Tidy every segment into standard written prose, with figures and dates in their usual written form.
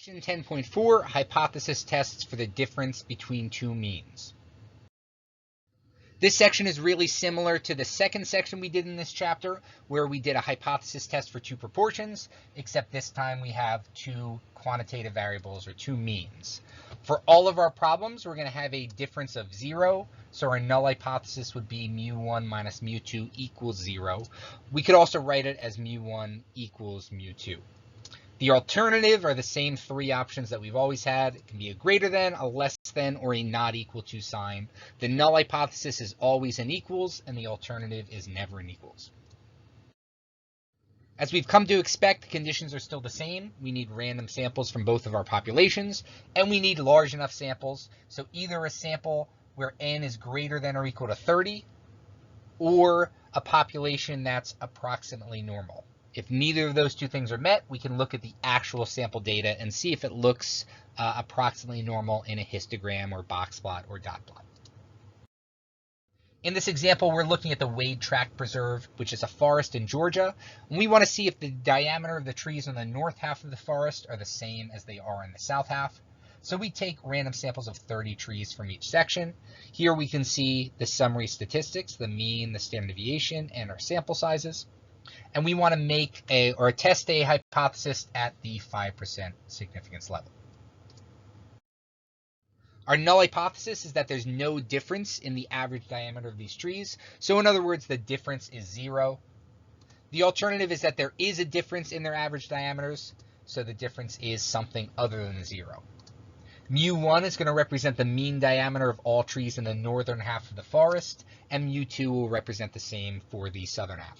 Section 10.4, hypothesis tests for the difference between two means. This section is really similar to the second section we did in this chapter, where we did a hypothesis test for two proportions, except this time we have two quantitative variables, or two means. For all of our problems, we're going to have a difference of 0, so our null hypothesis would be mu1 minus mu2 equals 0. We could also write it as mu1 equals mu2. The alternative are the same three options that we've always had. It can be a greater than, a less than, or a not equal to sign. The null hypothesis is always an equals, and the alternative is never an equals. As we've come to expect, the conditions are still the same. We need random samples from both of our populations, and we need large enough samples. So either a sample where n is greater than or equal to 30, or a population that's approximately normal. If neither of those two things are met, we can look at the actual sample data and see if it looks approximately normal in a histogram or box plot or dot plot. In this example, we're looking at the Wade Tract Preserve, which is a forest in Georgia. And we want to see if the diameter of the trees on the north half of the forest are the same as they are in the south half. So we take random samples of 30 trees from each section. Here we can see the summary statistics, the mean, the standard deviation, and our sample sizes. And we want to make test a hypothesis at the 5% significance level. Our null hypothesis is that there's no difference in the average diameter of these trees. So in other words, the difference is 0. The alternative is that there is a difference in their average diameters. So the difference is something other than 0. Mu1 is going to represent the mean diameter of all trees in the northern half of the forest, and mu2 will represent the same for the southern half.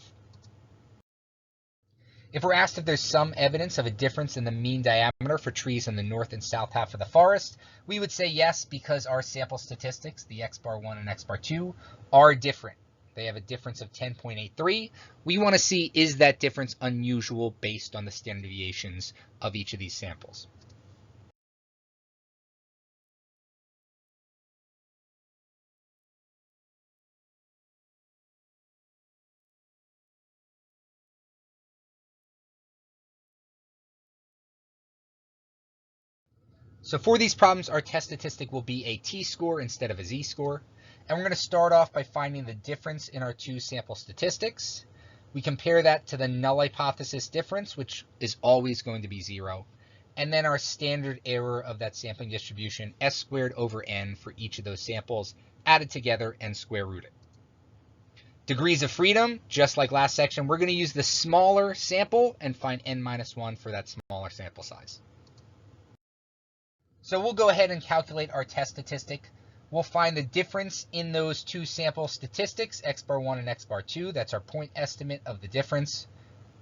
If we're asked if there's some evidence of a difference in the mean diameter for trees in the north and south half of the forest, we would say yes, because our sample statistics, the x bar 1 and x bar 2, are different. They have a difference of 10.83. We want to see, is that difference unusual based on the standard deviations of each of these samples. So for these problems, our test statistic will be a t-score instead of a z-score. And we're going to start off by finding the difference in our two sample statistics. We compare that to the null hypothesis difference, which is always going to be 0. And then our standard error of that sampling distribution, s squared over n for each of those samples, added together and square rooted. Degrees of freedom, just like last section, we're going to use the smaller sample and find n minus 1 for that smaller sample size. So we'll go ahead and calculate our test statistic. We'll find the difference in those two sample statistics, x bar 1 and x bar 2. That's our point estimate of the difference.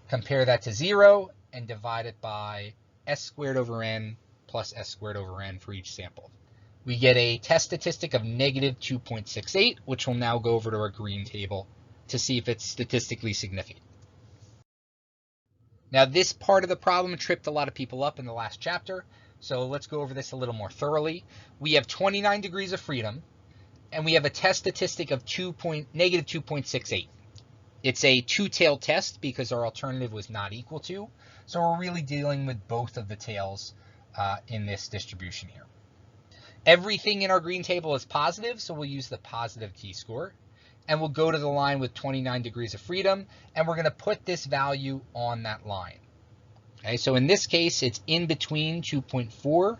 Compare that to 0 and divide it by s squared over n plus s squared over n for each sample. We get a test statistic of negative 2.68, which we'll now go over to our green table to see if it's statistically significant. Now, this part of the problem tripped a lot of people up in the last chapter. So let's go over this a little more thoroughly. We have 29 degrees of freedom, and we have a test statistic of negative 2.68. It's a two-tailed test because our alternative was not equal to. So we're really dealing with both of the tails in this distribution here. Everything in our green table is positive, so we'll use the positive t-score. And we'll go to the line with 29 degrees of freedom, and we're going to put this value on that line. Okay, so in this case, it's in between 2.4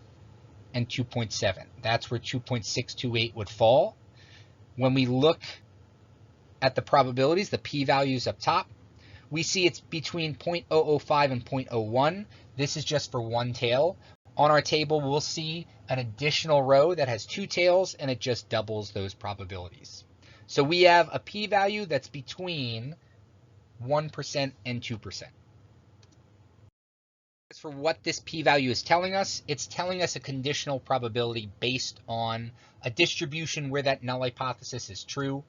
and 2.7. That's where 2.628 would fall. When we look at the probabilities, the p-values up top, we see it's between 0.005 and 0.01. This is just for one tail. On our table, we'll see an additional row that has two tails, and it just doubles those probabilities. So we have a p-value that's between 1% and 2%. As for what this p-value is telling us, it's telling us a conditional probability based on a distribution where that null hypothesis is true.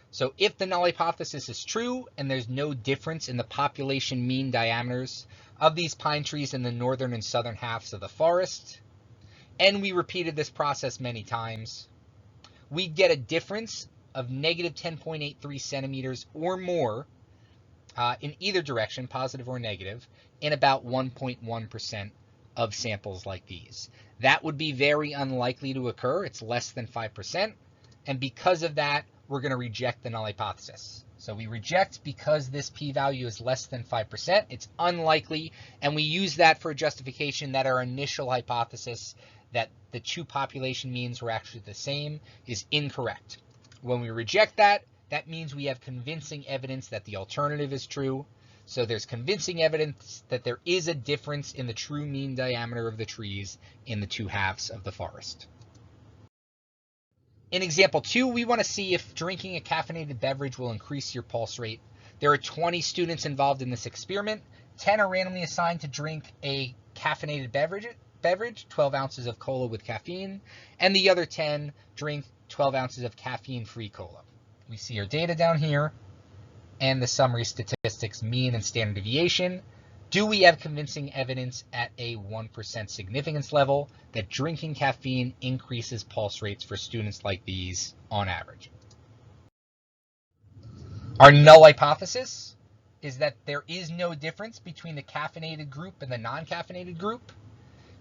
So if the null hypothesis is true and there's no difference in the population mean diameters of these pine trees in the northern and southern halves of the forest, and we repeated this process many times, we get a difference of negative 10.83 centimeters or more in either direction, positive or negative, in about 1.1% of samples like these. That would be very unlikely to occur. It's less than 5%. And because of that, we're going to reject the null hypothesis. So we reject because this p-value is less than 5%. It's unlikely, and we use that for justification that our initial hypothesis that the two population means were actually the same is incorrect. When we reject that, that means we have convincing evidence that the alternative is true. So there's convincing evidence that there is a difference in the true mean diameter of the trees in the two halves of the forest. In example 2, we want to see if drinking a caffeinated beverage will increase your pulse rate. There are 20 students involved in this experiment. 10 are randomly assigned to drink a caffeinated beverage, 12 ounces of cola with caffeine, and the other 10 drink 12 ounces of caffeine-free cola. We see our data down here and the summary statistics, mean and standard deviation. Do we have convincing evidence at a 1% significance level that drinking caffeine increases pulse rates for students like these on average? Our null hypothesis is that there is no difference between the caffeinated group and the non-caffeinated group.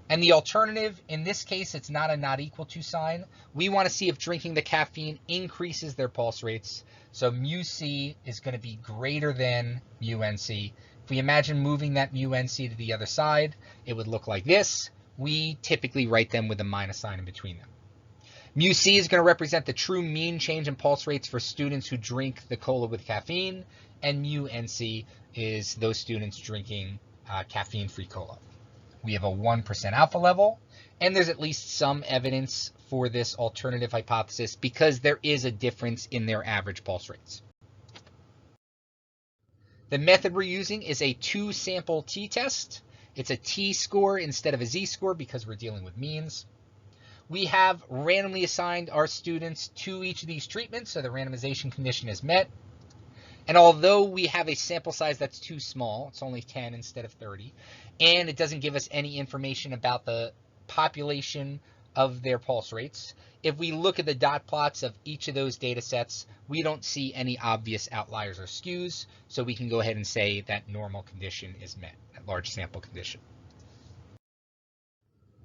And the alternative, in this case, it's not a not equal to sign. We want to see if drinking the caffeine increases their pulse rates. So mu C is going to be greater than mu NC. If we imagine moving that mu NC to the other side, it would look like this. We typically write them with a minus sign in between them. Mu C is going to represent the true mean change in pulse rates for students who drink the cola with caffeine, and mu NC is those students drinking caffeine-free cola. We have a 1% alpha level, and there's at least some evidence for this alternative hypothesis because there is a difference in their average pulse rates. The method we're using is a 2-sample t-test. It's a t-score instead of a z-score because we're dealing with means. We have randomly assigned our students to each of these treatments, so the randomization condition is met. And although we have a sample size that's too small, it's only 10 instead of 30, and it doesn't give us any information about the population of their pulse rates, if we look at the dot plots of each of those data sets, we don't see any obvious outliers or skews, so we can go ahead and say that normal condition is met, that large sample condition.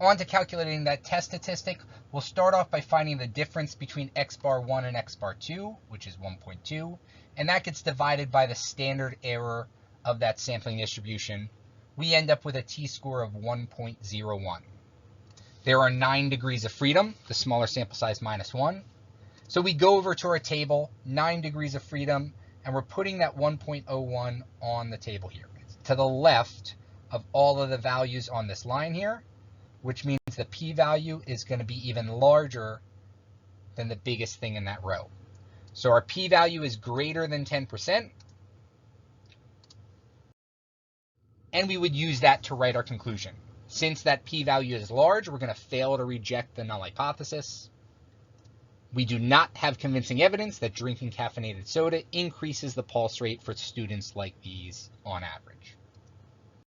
On to calculating that test statistic, we'll start off by finding the difference between x bar 1 and x bar 2, which is 1.2, and that gets divided by the standard error of that sampling distribution. We end up with a t-score of 1.01. There are 9 degrees of freedom, the smaller sample size minus 1. So we go over to our table, 9 degrees of freedom, and we're putting that 1.01 on the table here. It's to the left of all of the values on this line here, which means the p-value is going to be even larger than the biggest thing in that row. So our p-value is greater than 10%, and we would use that to write our conclusion. Since that p-value is large, we're going to fail to reject the null hypothesis. We do not have convincing evidence that drinking caffeinated soda increases the pulse rate for students like these on average.